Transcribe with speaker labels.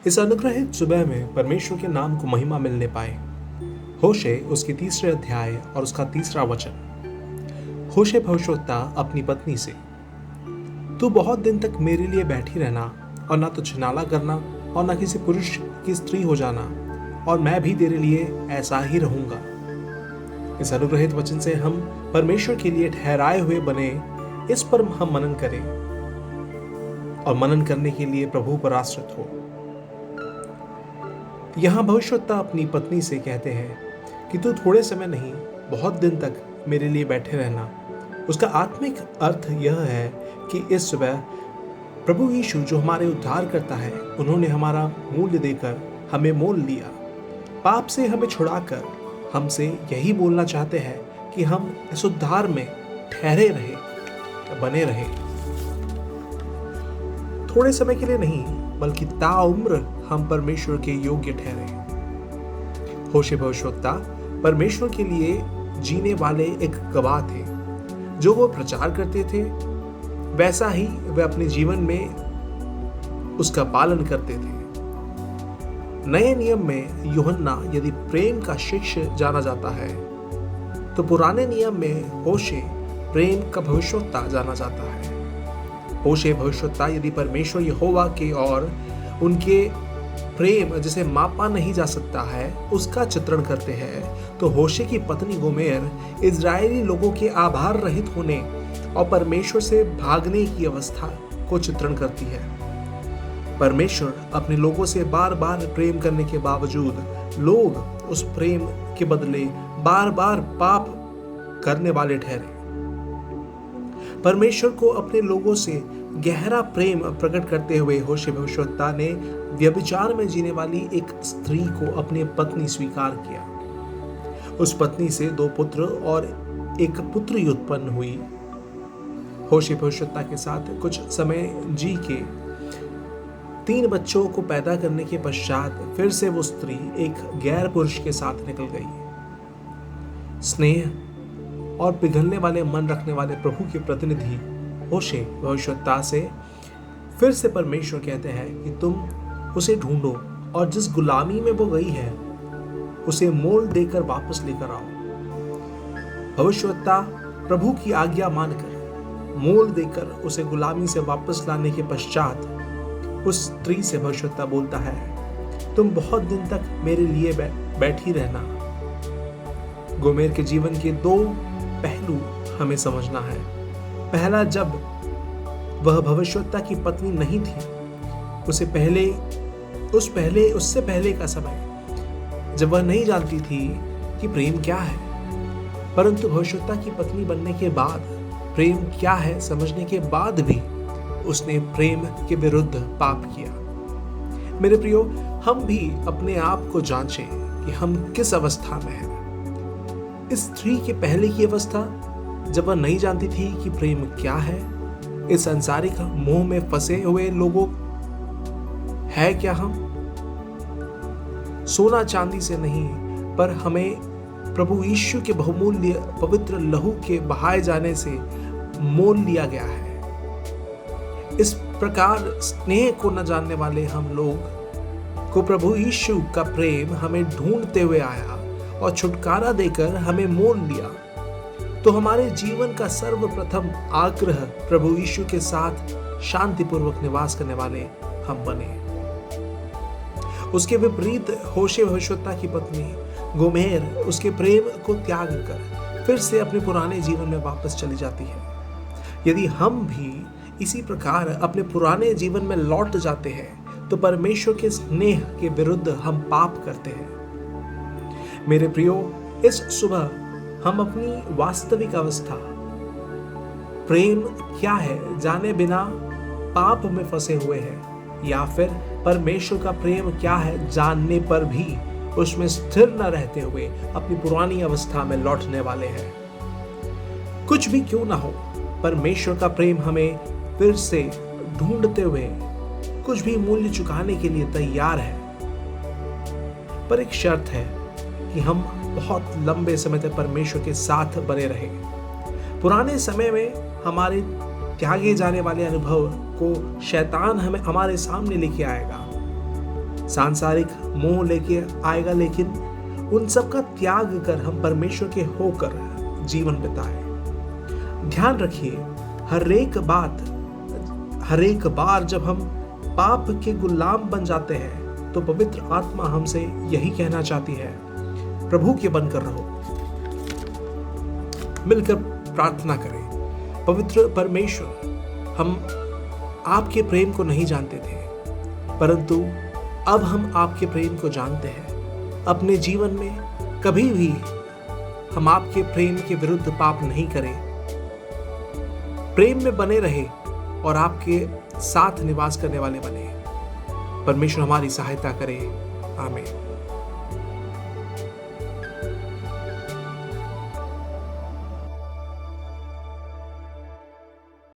Speaker 1: इस अनुग्रहित सुबह में परमेश्वर के नाम को महिमा मिलने पाए। होशे उसके 3 अध्याय और उसका 3 वचन। होशे भविष्यवक्ता अपनी पत्नी से, तू बहुत दिन तक मेरे लिए बैठी रहना और ना तो छिनाला करना और ना किसी पुरुष की स्त्री हो जाना, और मैं भी तेरे लिए ऐसा ही रहूंगा। इस अनुग्रहित वचन से हम परमेश्वर के लिए ठहराए हुए बने, इस पर हम मनन करें और मनन करने के लिए प्रभु पर आश्रित हो। यहां भविष्यवक्ता अपनी पत्नी से कहते हैं कि तू थोड़े समय नहीं, बहुत दिन तक मेरे लिए बैठे रहना। उसका आत्मिक अर्थ यह है कि इस सुबह प्रभु यीशु जो हमारे उद्धार करता है, उन्होंने हमारा मूल्य देकर हमें मोल लिया। पाप से हमें छुड़ाकर हमसे यही बोलना चाहते हैं कि हम इस उद्धार में ठहरे रहे, बने रहे। थोड़े समय के लिए नहीं, बल्कि ताउम्र हम परमेश्वर के योग्य ठहरे। होशे भविष्यवक्ता परमेश्वर के लिए जीने वाले एक गवाह थे। जो वो प्रचार करते थे, वैसा ही वे अपने जीवन में उसका पालन करते थे। नए नियम में यूहन्ना यदि प्रेम का शिष्य जाना जाता है, तो पुराने नियम में होशे प्रेम का भविष्यवक्ता जाना जाता है। होशे भविष्यवक्ता यदि परमेश्वर यहोवा के और उनके प्रेम जिसे मापा नहीं जा सकता है, उसका चित्रण करते हैं, तो होशे की पत्नी गोमेर इजरायली लोगों के आभार रहित होने और परमेश्वर से भागने की अवस्था को चित्रण करती है। परमेश्वर अपने लोगों से बार बार प्रेम करने के बावजूद लोग उस प्रेम के बदले बार बार पाप करने वाले ठहरे। परमेश्वर को अपने लोगों से गहरा प्रेम प्रकट करते हुए होशे भविष्यवक्ता ने व्यभिचार में जीने वाली एक स्त्री को अपनी पत्नी स्वीकार किया। उस पत्नी से 2 पुत्र और एक पुत्री उत्पन्न हुई। होशे भविष्यवक्ता के साथ कुछ समय जी के 3 बच्चों को पैदा करने के पश्चात फिर से वो स्त्री एक गैर पुरुष के साथ निकल गई। स्नेह और पिघलने वाले मन रखने वाले प्रभु के प्रतिनिधि होशे भविष्यवक्ता से फिर से परमेश्वर कहते हैं कि तुम उसे ढूंढो और जिस गुलामी में वो गई है, उसे मोल देकर वापस लेकर आओ। भविष्यवक्ता प्रभु की आज्ञा मानकर मोल देकर उसे गुलामी से वापस लाने के पश्चात उस स्त्री से भविष्यवक्ता बोलता है, तुम बहुत दिन तक मेरे लिए बैठी रहना। गोमेर के जीवन के 2 पहलू हमें समझना है। पहला, जब वह भविष्यवक्ता की पत्नी नहीं थी, उससे पहले का समय जब वह नहीं जानती थी कि प्रेम क्या है, परंतु भविष्यवक्ता की पत्नी बनने के बाद प्रेम क्या है समझने के बाद भी उसने प्रेम के विरुद्ध पाप किया। मेरे प्रियो, हम भी अपने आप को जांचें कि हम किस अवस्था में हैं। इस स्त्री के पहले की अवस्था, जब वह नहीं जानती थी कि प्रेम क्या है, इस सांसारिक मोह में फंसे हुए लोगों है क्या हम? सोना चांदी से नहीं, पर हमें प्रभु यीशु के बहुमूल्य पवित्र लहू के बहाए जाने से मोल लिया गया है। इस प्रकार स्नेह को न जानने वाले हम लोग को प्रभु यीशु का प्रेम हमें ढूंढते हुए आया और छुटकारा देकर हमें मोल लिया। तो हमारे जीवन का सर्वप्रथम आग्रह प्रभु यीशु के साथ शांतिपूर्वक निवास करने वाले हम बने। उसके विपरीत होशे भविष्यवक्ता की पत्नी गोमेर उसके प्रेम को त्याग कर फिर से अपने पुराने जीवन में वापस चली जाती है। यदि हम भी इसी प्रकार अपने पुराने जीवन में लौट जाते हैं, तो परमेश्वर के स्नेह के विरुद्ध हम पाप करते हैं। मेरे प्रियो, इस सुबह हम अपनी वास्तविक अवस्था, प्रेम क्या है जाने बिना पाप में फंसे हुए हैं, या फिर परमेश्वर का प्रेम क्या है जानने पर भी उसमें स्थिर न रहते हुए अपनी पुरानी अवस्था में लौटने वाले हैं। कुछ भी क्यों ना हो, परमेश्वर का प्रेम हमें फिर से ढूंढते हुए कुछ भी मूल्य चुकाने के लिए तैयार है। पर एक शर्त है कि हम बहुत लंबे समय तक परमेश्वर के साथ बने रहें। पुराने समय में हमारे त्यागे जाने वाले अनुभव को शैतान हमारे सामने लेके आएगा। सांसारिक मोह लेके आएगा, लेकिन उन सब का त्याग कर हम परमेश्वर के होकर जीवन बिताए। ध्यान रखिए, हर एक बार जब हम पाप के गुलाम बन जाते हैं तो पवित्र आत्मा हमसे यही कहना चाहती है, प्रभु के बनकर रहो। मिलकर प्रार्थना करें। पवित्र परमेश्वर, हम आपके प्रेम को नहीं जानते थे, परंतु अब हम आपके प्रेम को जानते हैं। अपने जीवन में कभी भी हम आपके प्रेम के विरुद्ध पाप नहीं करें, प्रेम में बने रहे और आपके साथ निवास करने वाले बने। परमेश्वर हमारी सहायता करे। आमीन।